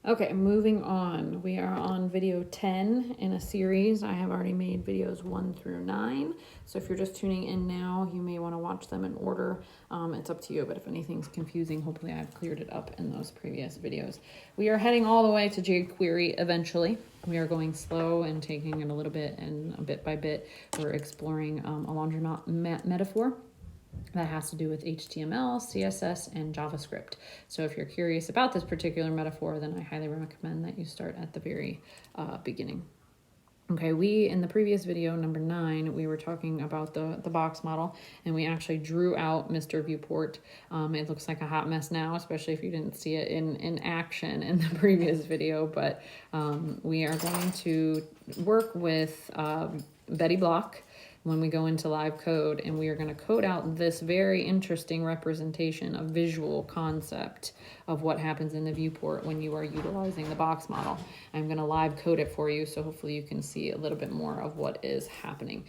Okay, moving on. We are on video 10 in a series. I have already made videos 1 through 9. So if you're just tuning in now, you may want to watch them in order. It's up to you, but if anything's confusing, hopefully I've cleared it up in those previous videos. We are heading all the way to jQuery eventually. We are going slow and taking it a little bit, and bit by bit, we're exploring a laundromat metaphor that has to do with HTML, CSS, and JavaScript. So if you're curious about this particular metaphor, then I highly recommend that you start at the very beginning. Okay, in the previous video, number 9, we were talking about the box model, and we actually drew out Mr. Viewport. It looks like a hot mess now, especially if you didn't see it in action in the previous video, but we are going to work with Betty Block when we go into live code, and we are going to code out this very interesting representation, a visual concept of what happens in the viewport when you are utilizing the box model. I'm going to live code it for you, so hopefully you can see a little bit more of what is happening.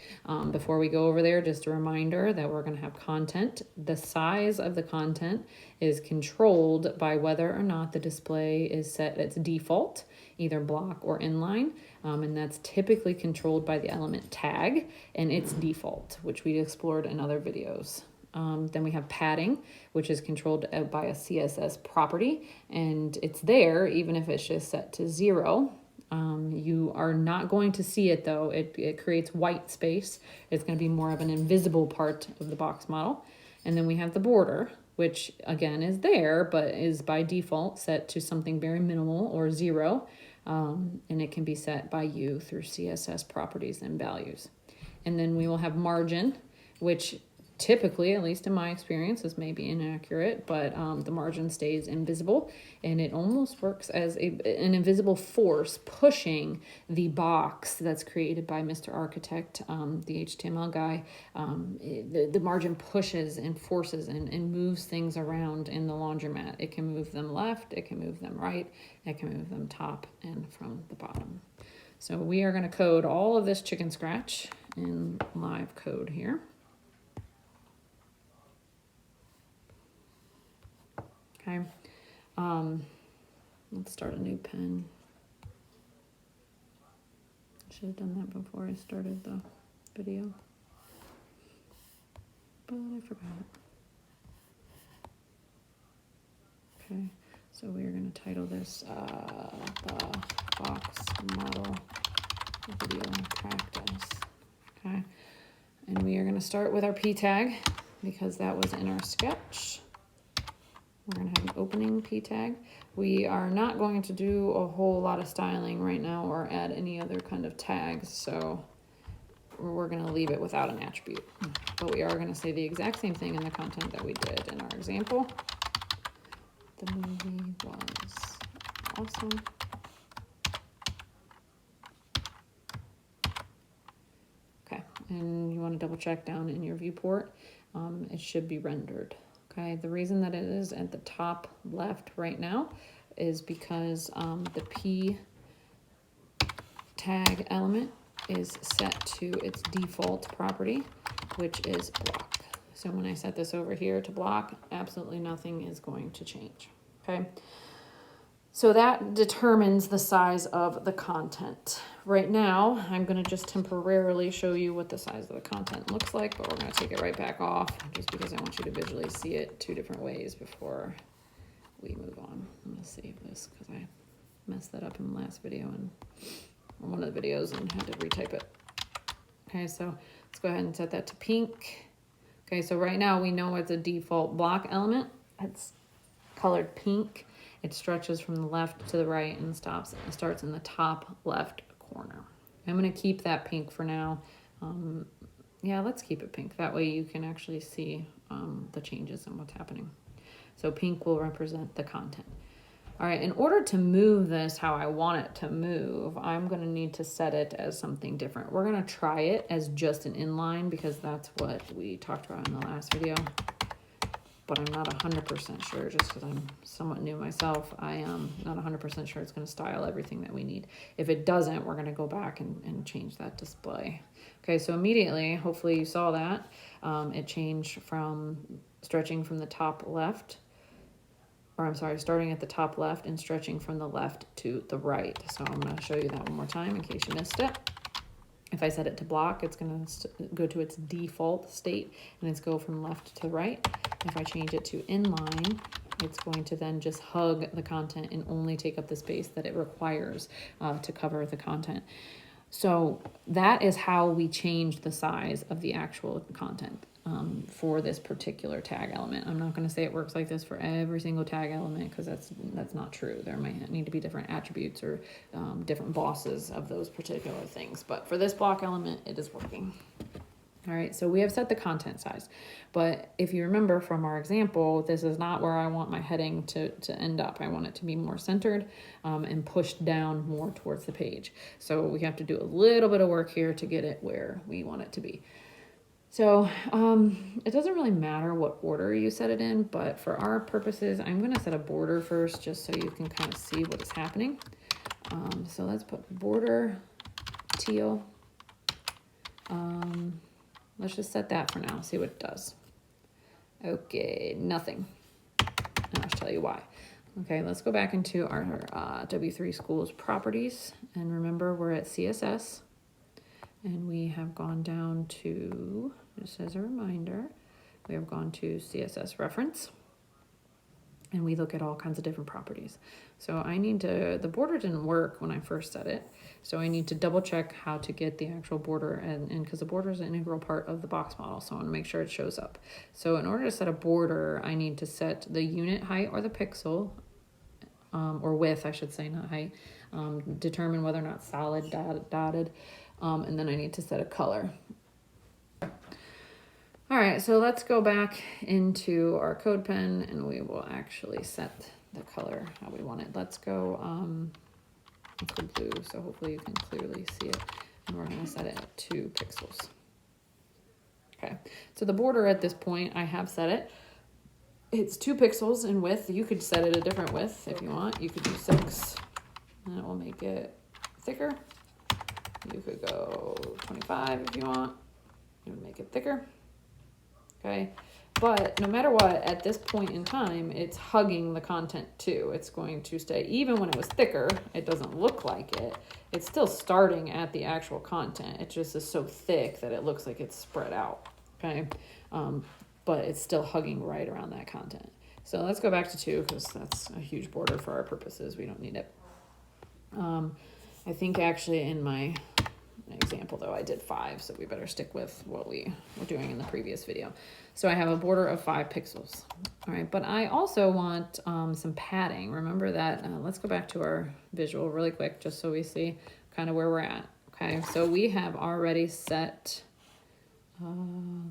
Before we go over there, just a reminder that we're going to have content. The size of the content is controlled by whether or not the display is set its default, either block or inline, and that's typically controlled by the element tag and its default, which we explored in other videos. Then we have padding, which is controlled by a CSS property, and it's there even if it's just set to 0. You are not going to see it though. It creates white space. It's going to be more of an invisible part of the box model. And then we have the border, which again is there, but is by default set to something very minimal or 0. And it can be set by you through CSS properties and values. And then we will have margin, which typically, at least in my experience, this may be inaccurate, but the margin stays invisible, and it almost works as an invisible force pushing the box that's created by Mr. Architect, the HTML guy. The margin pushes and forces and moves things around in the laundromat. It can move them left, it can move them right, it can move them top and from the bottom. So we are going to code all of this chicken scratch in live code here. Okay, let's start a new pen. Should have done that before I started the video, but I forgot. Okay, so we are going to title this the box model video practice. Okay, and we are going to start with our p tag because that was in our sketch. We're going to have an opening p tag. We are not going to do a whole lot of styling right now or add any other kind of tags, so we're going to leave it without an attribute. But we are going to say the exact same thing in the content that we did in our example. The movie was awesome. Okay, and you want to double check down in your viewport. It should be rendered. Okay, the reason that it is at the top left right now is because the P tag element is set to its default property, which is block. So when I set this over here to block, absolutely nothing is going to change. Okay, so that determines the size of the content. Right now, I'm going to just temporarily show you what the size of the content looks like, but we're going to take it right back off just because I want you to visually see it 2 different ways before we move on. I'm going to save this because I messed that up in the last video and one of the videos and had to retype it. Okay, so let's go ahead and set that to pink. Okay, so right now we know it's a default block element. It's colored pink. It stretches from the left to the right and starts in the top left corner. I'm going to keep that pink for now. Yeah, let's keep it pink. That way you can actually see the changes and what's happening. So pink will represent the content. All right, in order to move this how I want it to move, I'm going to need to set it as something different. We're going to try it as just an inline because that's what we talked about in the last video. But I'm not 100% sure just because I'm somewhat new myself. I am not 100% sure it's going to style everything that we need. If it doesn't, we're going to go back and change that display. Okay, so immediately, hopefully you saw that. It changed from stretching from the top left or I'm sorry, starting at the top left and stretching from the left to the right. So I'm going to show you that one more time in case you missed it. If I set it to block, it's going to go to its default state and it's go from left to right. If I change it to inline, it's going to then just hug the content and only take up the space that it requires to cover the content. So that is how we changed the size of the actual content for this particular tag element. I'm not going to say it works like this for every single tag element because that's not true. There might need to be different attributes or different bosses of those particular things. But for this block element, it is working. All right, so we have set the content size. But if you remember from our example, this is not where I want my heading to end up. I want it to be more centered and pushed down more towards the page. So we have to do a little bit of work here to get it where we want it to be. So it doesn't really matter what order you set it in, but for our purposes, I'm going to set a border first just so you can kind of see what is happening. So let's put border teal. Let's just set that for now, see what it does. Okay, nothing. And I'll tell you why. Okay, let's go back into our W3 Schools properties. And remember, we're at CSS. And we have gone down to, just as a reminder, we have gone to CSS reference. And we look at all kinds of different properties. So I need to, the border didn't work when I first set it. So I need to double check how to get the actual border and because the border is an integral part of the box model. So I want to make sure it shows up. So in order to set a border, I need to set the unit height or the pixel, or width, I should say, not height. Determine whether or not solid, dotted. And then I need to set a color. All right, so let's go back into our code pen and we will actually set the color how we want it. Let's go blue, so hopefully you can clearly see it. And we're gonna set it at 2 pixels. Okay, so the border at this point, I have set it. It's 2 pixels in width. You could set it a different width if you want. You could do 6, and it will make it thicker. You could go 25 if you want. It would make it thicker. Okay, but no matter what, at this point in time, it's hugging the content too. It's going to stay, even when it was thicker, it doesn't look like it. It's still starting at the actual content. It just is so thick that it looks like it's spread out, okay? But it's still hugging right around that content. So let's go back to 2 because that's a huge border for our purposes. We don't need it. I think actually in my example though, I did 5, so we better stick with what we were doing in the previous video. So I have a border of 5 pixels. All right, but I also want some padding. Remember that, let's go back to our visual really quick, just so we see kind of where we're at. Okay, so we have already set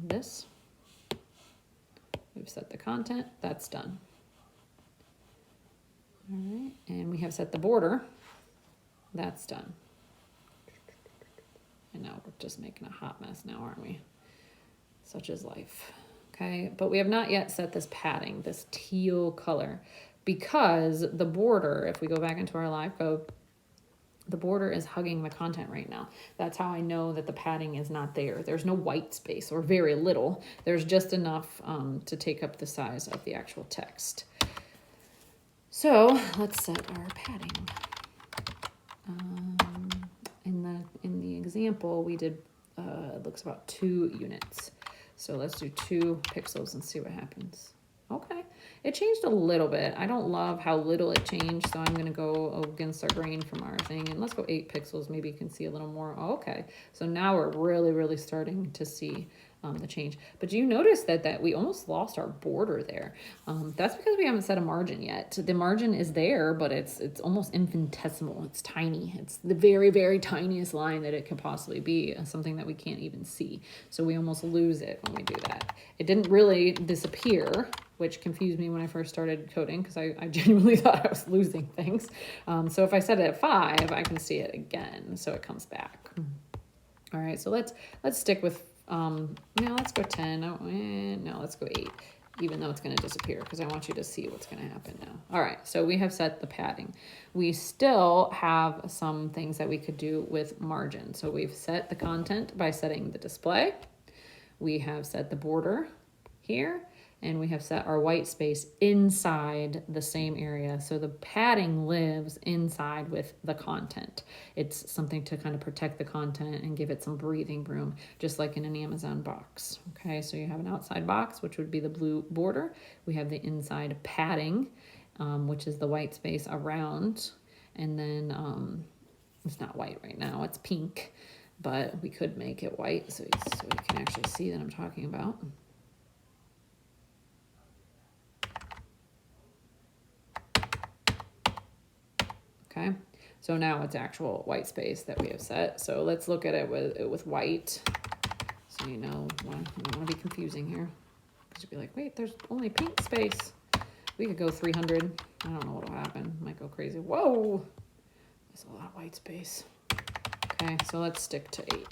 this. We've set the content, that's done. All right, and we have set the border, that's done. And now we're just making a hot mess now, aren't we? Such is life. Okay, but we have not yet set this padding, this teal color, because the border, if we go back into our live code, the border is hugging the content right now. That's how I know that the padding is not there. There's no white space, or very little. There's just enough to take up the size of the actual text. So let's set our padding. In the example, we did, it looks about 2 units. So let's do 2 pixels and see what happens. Okay, it changed a little bit. I don't love how little it changed, so I'm gonna go against our grain from our thing, and let's go 8 pixels. Maybe you can see a little more. Oh, okay, so now we're really starting to see the change. But do you notice that we almost lost our border there? That's because we haven't set a margin yet. The margin is there, but it's almost infinitesimal. It's tiny. It's the very tiniest line that it could possibly be, something that we can't even see. So we almost lose it when we do that. It didn't really disappear, which confused me when I first started coding because I genuinely thought I was losing things. So if I set it at 5, I can see it again, so it comes back. All right, so let's stick with now let's go 10. No, let's go 8, even though it's going to disappear because I want you to see what's going to happen now. All right, so we have set the padding. We still have some things that we could do with margin. So we've set the content by setting the display. We have set the border here, and we have set our white space inside the same area. So the padding lives inside with the content. It's something to kind of protect the content and give it some breathing room, just like in an Amazon box. Okay, so you have an outside box, which would be the blue border. We have the inside padding, which is the white space around. And then it's not white right now, it's pink, but we could make it white so you can actually see that I'm talking about. Okay, so now it's actual white space that we have set. So let's look at it with white. So you know, I don't want to be confusing here. Because you'd be like, wait, there's only pink space. We could go 300. I don't know what'll happen. Might go crazy. Whoa, there's a lot of white space. Okay, so let's stick to 8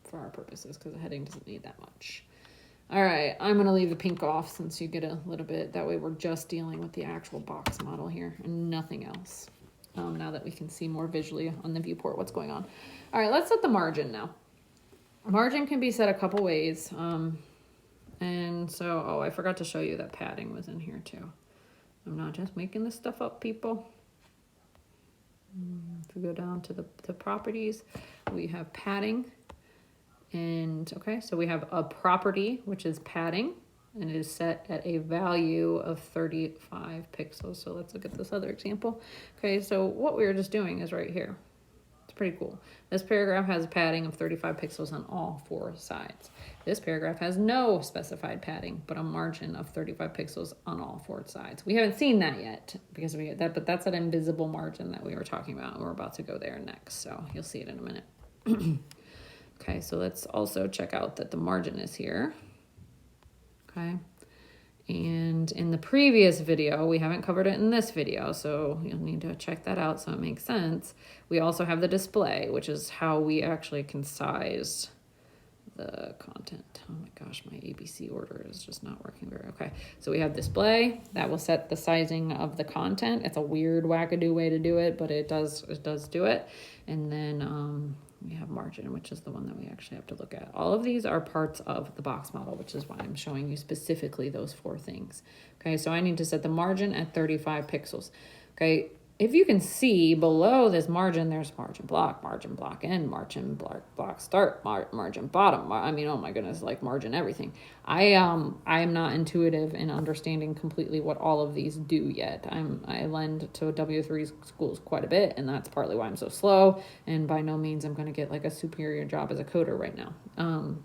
for our purposes because the heading doesn't need that much. All right, I'm going to leave the pink off since you get a little bit. That way we're just dealing with the actual box model here and nothing else. Now that we can see more visually on the viewport what's going on. All right, let's set the margin now. Margin can be set a couple ways. And so, oh, I forgot to show you that padding was in here too. I'm not just making this stuff up, people. If we go down to the properties, we have padding. And okay, so we have a property, which is padding, and it is set at a value of 35 pixels. So let's look at this other example. Okay, so what we were just doing is right here. It's pretty cool. This paragraph has a padding of 35 pixels on all 4 sides. This paragraph has no specified padding, but a margin of 35 pixels on all 4 sides. We haven't seen that yet because we had that, but that's an invisible margin that we were talking about, and we're about to go there next. So you'll see it in a minute. Okay, so let's also check out that the margin is here. Okay, and in the previous video, we haven't covered it in this video, so you'll need to check that out so it makes sense. We also have the display, which is how we actually can size the content. Oh my gosh, my ABC order is just not working very okay. So we have display that will set the sizing of the content. It's a weird wackadoo way to do it, but it does do it. And then we have margin, which is the one that we actually have to look at. All of these are parts of the box model, which is why I'm showing you specifically those 4 things. Okay, so I need to set the margin at 35 pixels. Okay, if you can see below this margin, there's margin block end, margin block start, margin bottom. I mean, oh my goodness, like margin everything. I am not intuitive in understanding completely what all of these do yet. I lend to W3 schools quite a bit, and that's partly why I'm so slow. And by no means I'm going to get like a superior job as a coder right now,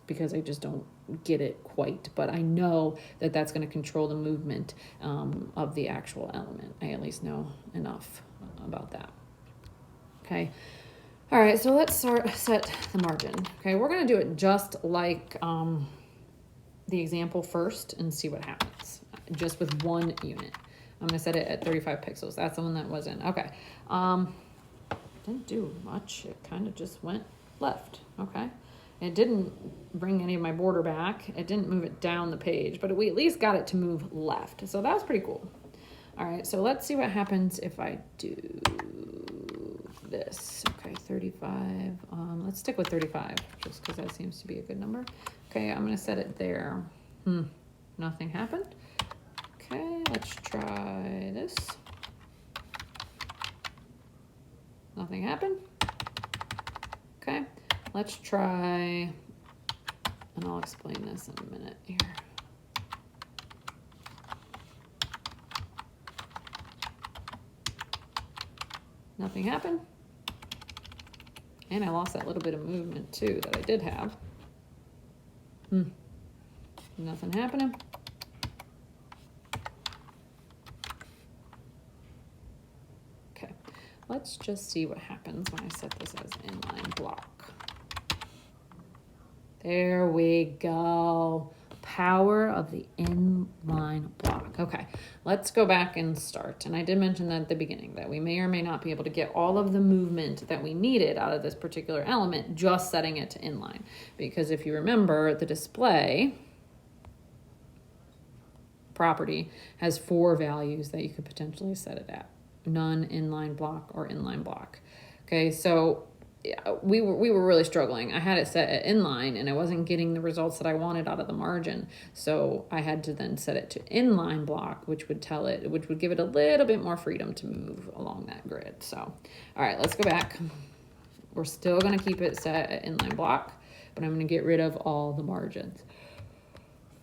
because I just don't get it quite. But I know that that's going to control the movement of the actual element. I at least know enough about that. Okay. All right, so let's set the margin. Okay, we're going to do it just like the example first and see what happens, just with 1 unit. I'm going to set it at 35 pixels. That's the one that was in. Okay. Didn't do much. It kind of just went left. Okay. It didn't bring any of my border back. It didn't move it down the page, but we at least got it to move left. So that was pretty cool. All right, so let's see what happens if I do this. Okay, 35. Let's stick with 35 just because that seems to be a good number. Okay, I'm going to set it there. Nothing happened. Okay, let's try this. Nothing happened. Okay, let's try, and I'll explain this in a minute here. Nothing happened. And I lost that little bit of movement too that I did have. Nothing happening. Okay, let's just see what happens when I set this as inline block. There we go. Power of the inline block. Okay, let's go back and start. And I did mention that at the beginning that we may or may not be able to get all of the movement that we needed out of this particular element just setting it to inline. Because if you remember, the display property has 4 values that you could potentially set it at. None, inline block, or inline block. Okay, so we were really struggling. I had it set at inline and I wasn't getting the results that I wanted out of the margin. So I had to then set it to inline block, which would give it a little bit more freedom to move along that grid. So, all right, let's go back. We're still going to keep it set at inline block, but I'm going to get rid of all the margins.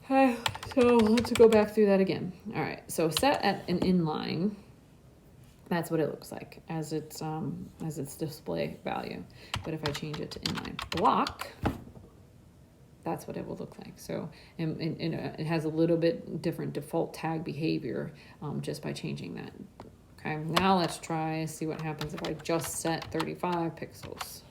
Okay, so let's go back through that again. All right, so set at an inline. That's what it looks like as its display value. But if I change it to inline block, that's what it will look like. So it has a little bit different default tag behavior just by changing that. Okay, now let's see what happens if I just set 35 pixels.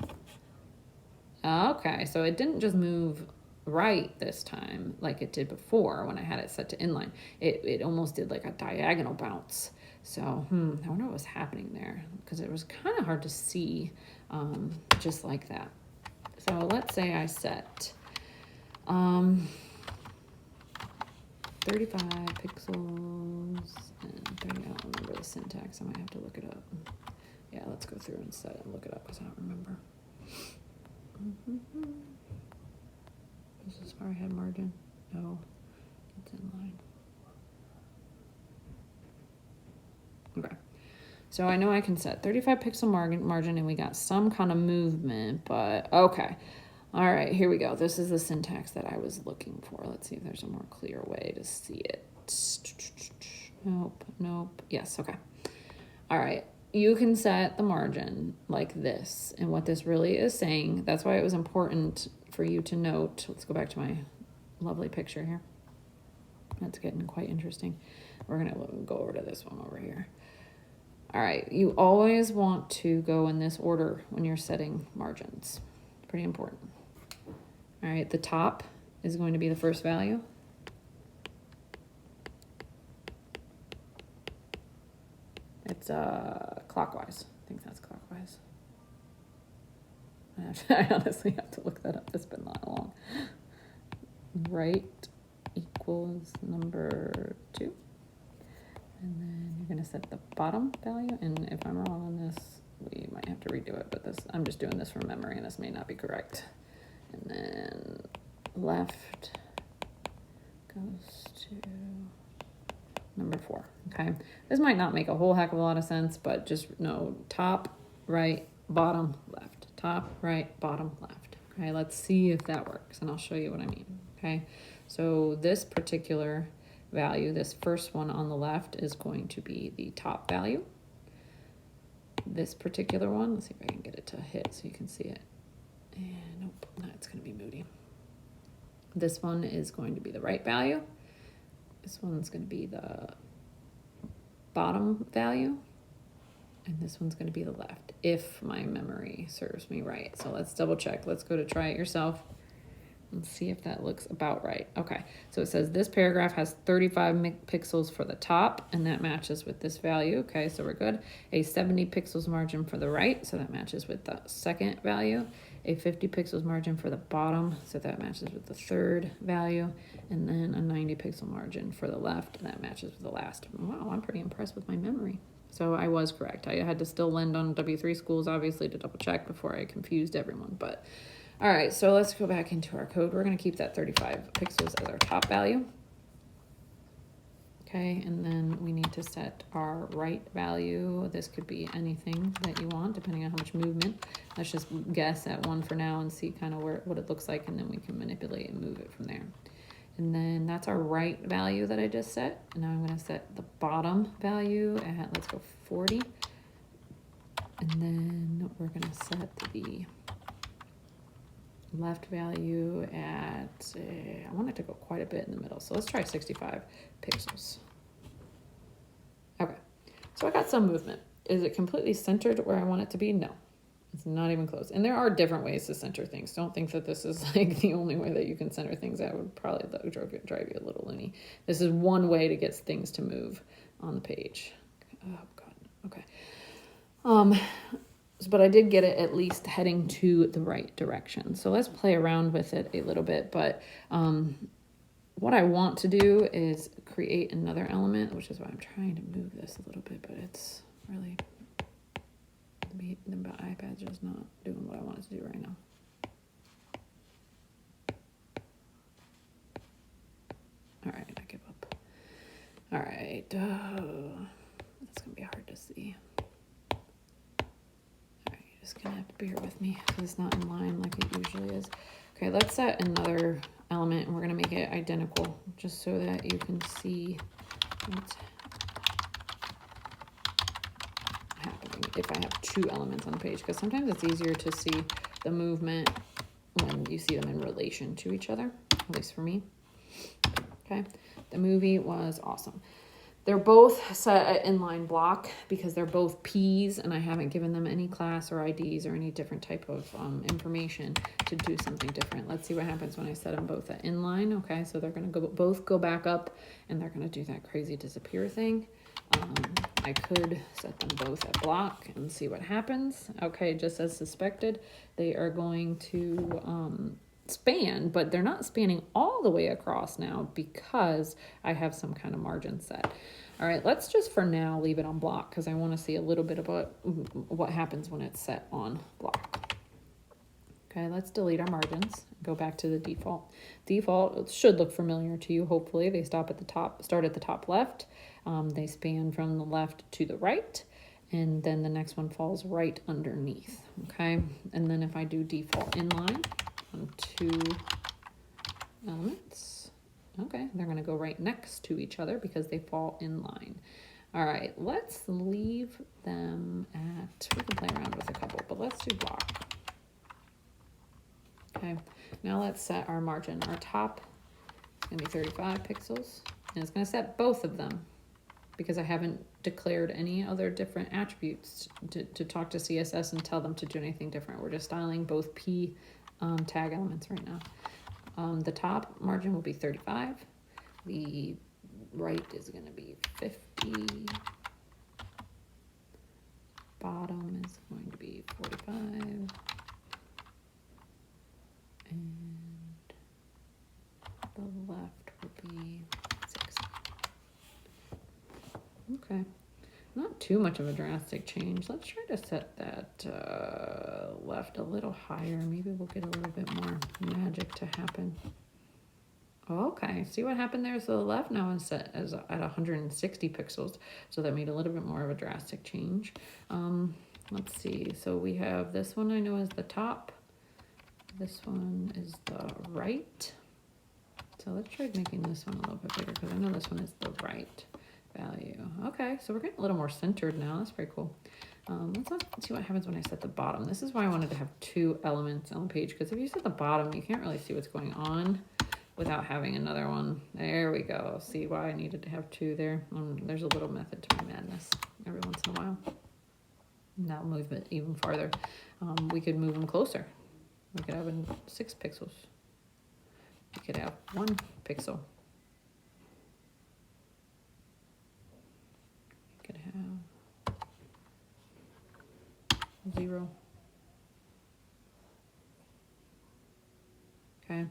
Okay, so it didn't just move right this time like it did before when I had it set to inline. It almost did like a diagonal bounce. So, I wonder what was happening there because it was kind of hard to see just like that. So let's say I set 35 pixels and 30, I don't remember the syntax. I might have to look it up. Yeah, let's go through and set it and look it up because I don't remember. Is this far ahead margin? No, it's inline. Okay, so I know I can set 35 pixel margin and we got some kind of movement, but okay. All right, here we go. This is the syntax that I was looking for. Let's see if there's a more clear way to see it. Nope. Yes, okay. All right, you can set the margin like this. And what this really is saying, that's why it was important for you to note. Let's go back to my lovely picture here. That's getting quite interesting. We're gonna go over to this one over here. All right, you always want to go in this order when you're setting margins. Pretty important. All right, the top is going to be the first value. It's clockwise. I think that's clockwise. I honestly have to look that up. It's been that long. Right equals number 2. And then you're going to set the bottom value. And if I'm wrong on this, we might have to redo it. But I'm just doing this from memory, and this may not be correct. And then left goes to number 4. Okay. This might not make a whole heck of a lot of sense, but just know top, right, bottom, left. Top, right, bottom, left. Okay. Let's see if that works, and I'll show you what I mean. Okay. So this particular value, this first one on the left, is going to be the top value. This particular one, let's see if I can get it to hit so you can see it. And nope, no, it's going to be moody. This one is going to be the right value. This one's going to be the bottom value. And this one's going to be the left, if my memory serves me right. So let's double check. Let's go to try it yourself. Let's see if that looks about right. Okay, so it says this paragraph has 35 pixels for the top, and that matches with this value. Okay, so we're good. A 70 pixels margin for the right, so that matches with the second value. A 50 pixels margin for the bottom, so that matches with the third value. And then a 90 pixel margin for the left, and that matches with the last. Wow, I'm pretty impressed with my memory. So I was correct. I had to still lend on W3 schools, obviously, to double check before I confused everyone, but... All right, so let's go back into our code. We're going to keep that 35 pixels as our top value. Okay, and then we need to set our right value. This could be anything that you want, depending on how much movement. Let's just guess at 1 for now and see kind of what it looks like, and then we can manipulate and move it from there. And then that's our right value that I just set. And now I'm going to set the bottom value at, let's go 40. And then we're going to set the left value at, I want it to go quite a bit in the middle. So let's try 65 pixels. Okay, so I got some movement. Is it completely centered where I want it to be? No, it's not even close. And there are different ways to center things. Don't think that this is like the only way that you can center things. That would probably drive you a little loony. This is one way to get things to move on the page. Oh God, okay. But I did get it at least heading to the right direction. So let's play around with it a little bit. But what I want to do is create another element, which is why I'm trying to move this a little bit, but it's really the iPad's just not doing what I want it to do right now. All right, I give up. All right, that's gonna be hard to see. All right, you're just gonna have to bear with me because it's not in line like it usually is. Okay, let's set another element and we're gonna make it identical just so that you can see what's happening if I have two elements on the page, because sometimes it's easier to see the movement when you see them in relation to each other, at least for me. Okay, the movie was awesome. They're both set at inline block because they're both P's and I haven't given them any class or IDs or any different type of information to do something different. Let's see what happens when I set them both at inline. Okay, so they're going to both go back up and they're going to do that crazy disappear thing. I could set them both at block and see what happens. Okay, just as suspected, they are going to span, but they're not spanning all the way across now because I have some kind of margin set. All right, let's just for now leave it on block because I want to see a little bit about what happens when it's set on block. Okay, let's delete our margins. Go back to the default. Default should look familiar to you. Hopefully, they start at the top left. They span from the left to the right, and then the next one falls right underneath. Okay, and then if I do default inline on two elements, okay, they're going to go right next to each other because they fall in line. All right, let's leave them at, we can play around with a couple, but let's do block. Okay, now let's set our margin. Our top is going to be 35 pixels, and it's going to set both of them because I haven't declared any other different attributes to talk to CSS and tell them to do anything different. We're just styling both P tag elements right now. The top margin will be 35. The right is going to be 50. Bottom is going to be 45. And the left will be 60. Okay, not too much of a drastic change. Let's try to set that left a little higher. Maybe we'll get a little bit more magic to happen. Okay, see what happened there? So the left now is set as at 160 pixels. So that made a little bit more of a drastic change. Let's see. So we have this one I know is the top. This one is the right. So let's try making this one a little bit bigger because I know this one is the right value. Okay, so we're getting a little more centered now. That's pretty cool. Let's see what happens when I set the bottom. This is why I wanted to have two elements on the page, because if you set the bottom, you can't really see what's going on without having another one. There we go. See why I needed to have two there. There's a little method to my madness every once in a while. Now move it even farther. We could move them closer. We could have 6 pixels. We could have 1 pixel. We could have 0. Okay.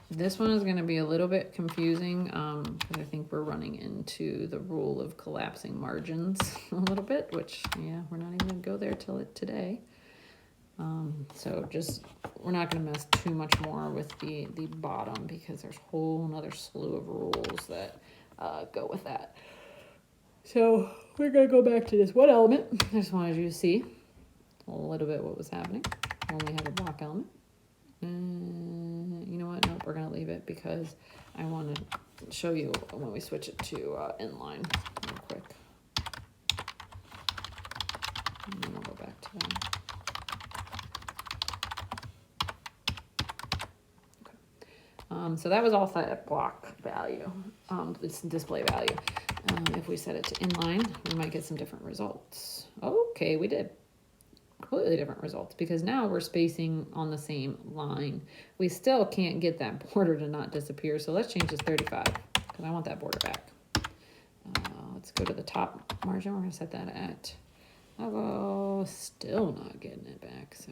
This one is going to be a little bit confusing because I think we're running into the rule of collapsing margins a little bit, which, yeah, we're not even going to go there till today. So just, we're not going to mess too much more with the bottom because there's a whole another slew of rules that go with that. So we're going to go back to this one element. I just wanted you to see a little bit what was happening when we have a block element. You know what? Nope, we're going to leave it because I want to show you when we switch it to inline real quick. And then we'll go back to that. So that was all set at block value, this display value. If we set it to inline, we might get some different results. Okay, we did completely different results because now we're spacing on the same line. We still can't get that border to not disappear, so let's change this 35 because I want that border back. Let's go to the top margin. We're going to set that at, oh, still not getting it back, so.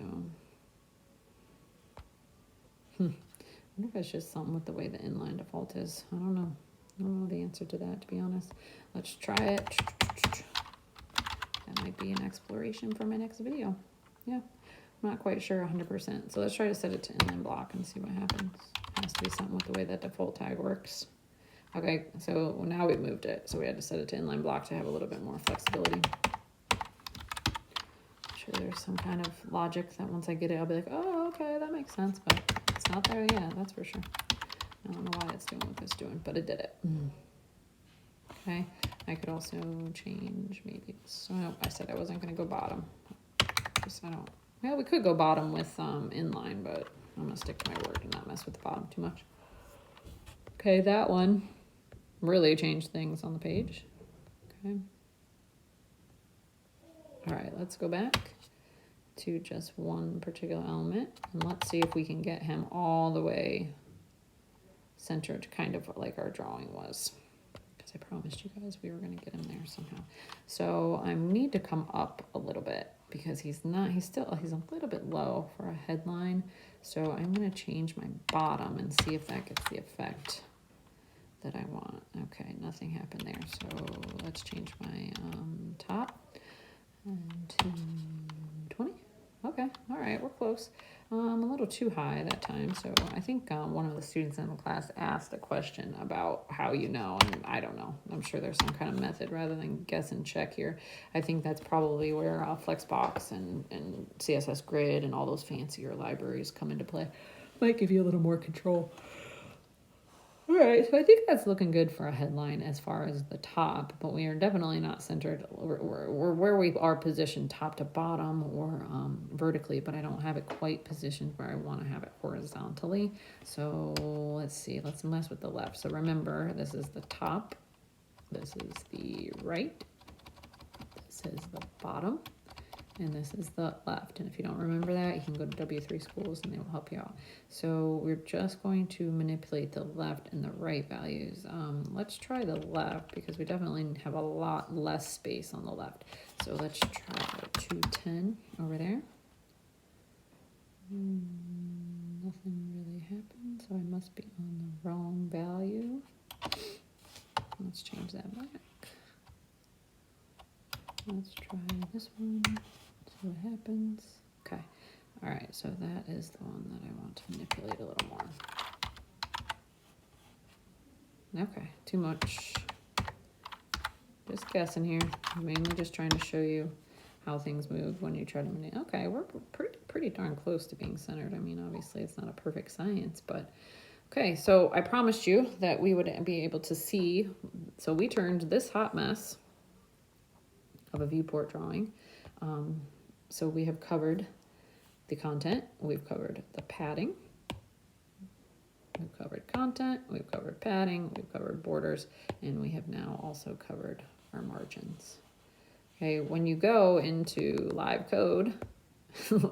I wonder if it's just something with the way the inline default is. I don't know. I don't know the answer to that, to be honest. Let's try it. That might be an exploration for my next video. Yeah, I'm not quite sure 100%. So let's try to set it to inline block and see what happens. It has to be something with the way that default tag works. Okay, so now we've moved it. So we had to set it to inline block to have a little bit more flexibility. I'm sure there's some kind of logic that once I get it, I'll be like, oh, okay, that makes sense, but it's not there yet, that's for sure. I don't know why it's doing what it's doing, but it did it. Okay, I could also change maybe, so no, I said I wasn't gonna go bottom. Just, I don't, well, we could go bottom with inline, but I'm gonna stick to my word and not mess with the bottom too much. Okay, that one really changed things on the page. Okay. All right, let's go back to just one particular element and let's see if we can get him all the way centered, kind of like our drawing was. Because I promised you guys we were going to get him there somehow. So I need to come up a little bit because he's a little bit low for a headline. So I'm going to change my bottom and see if that gets the effect that I want. Okay, nothing happened there. So let's change my top to 20. Okay, all right, we're close. A little too high that time. So I think one of the students in the class asked a question about how you know, and I don't know. I'm sure there's some kind of method rather than guess and check here. I think that's probably where Flexbox and CSS Grid and all those fancier libraries come into play. Might give you a little more control. All right, so I think that's looking good for a headline as far as the top, but we are definitely not centered or where we are positioned top to bottom or vertically, but I don't have it quite positioned where I want to have it horizontally. So let's see, let's mess with the left. So remember, this is the top, this is the right, this is the bottom, and this is the left. And if you don't remember that, you can go to W3 Schools and they will help you out. So we're just going to manipulate the left and the right values. Let's try the left because we definitely have a lot less space on the left. So let's try 210 over there. Nothing really happened, so I must be on the wrong value. Let's change that back. Let's try this one. See what happens. Okay. All right. So that is the one that I want to manipulate a little more. Okay. Too much. Just guessing here. I'm mainly just trying to show you how things move when you try to manipulate. Okay. We're pretty darn close to being centered. I mean, obviously it's not a perfect science, but okay. So I promised you that we would be able to see. So we turned this hot mess of a viewport drawing. So we have covered the content, we've covered the padding, we've covered content, we've covered padding, we've covered borders, and we have now also covered our margins. Okay, when you go into live code,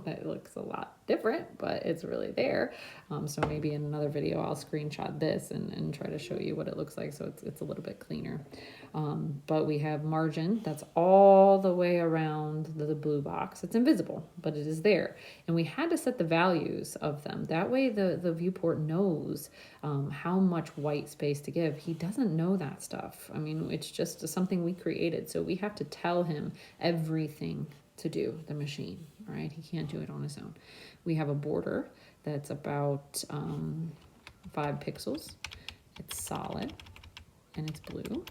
it looks a lot different, but it's really there. So maybe in another video, I'll screenshot this and try to show you what it looks like so it's a little bit cleaner. But we have margin that's all the way around the blue box. It's invisible, but it is there. And we had to set the values of them. That way the viewport knows how much white space to give. He doesn't know that stuff. I mean, it's just something we created. So we have to tell him everything to do, the machine, right? He can't do it on his own. We have a border that's about 5 pixels. It's solid and it's blue.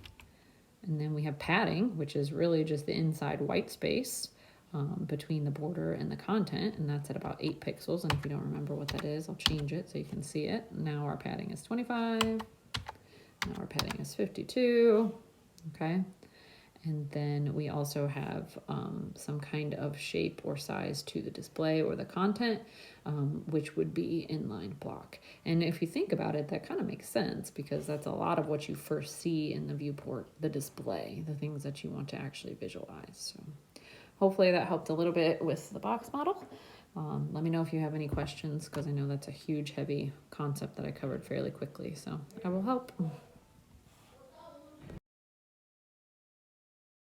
And then we have padding, which is really just the inside white space between the border and the content, and that's at about 8 pixels. And if you don't remember what that is, I'll change it so you can see it. Now our padding is 25. Now our padding is 52. Okay. And then we also have some kind of shape or size to the display or the content, which would be inline block. And if you think about it, that kind of makes sense because that's a lot of what you first see in the viewport, the display, the things that you want to actually visualize. So hopefully that helped a little bit with the box model. Let me know if you have any questions because I know that's a huge, heavy concept that I covered fairly quickly. So I will help.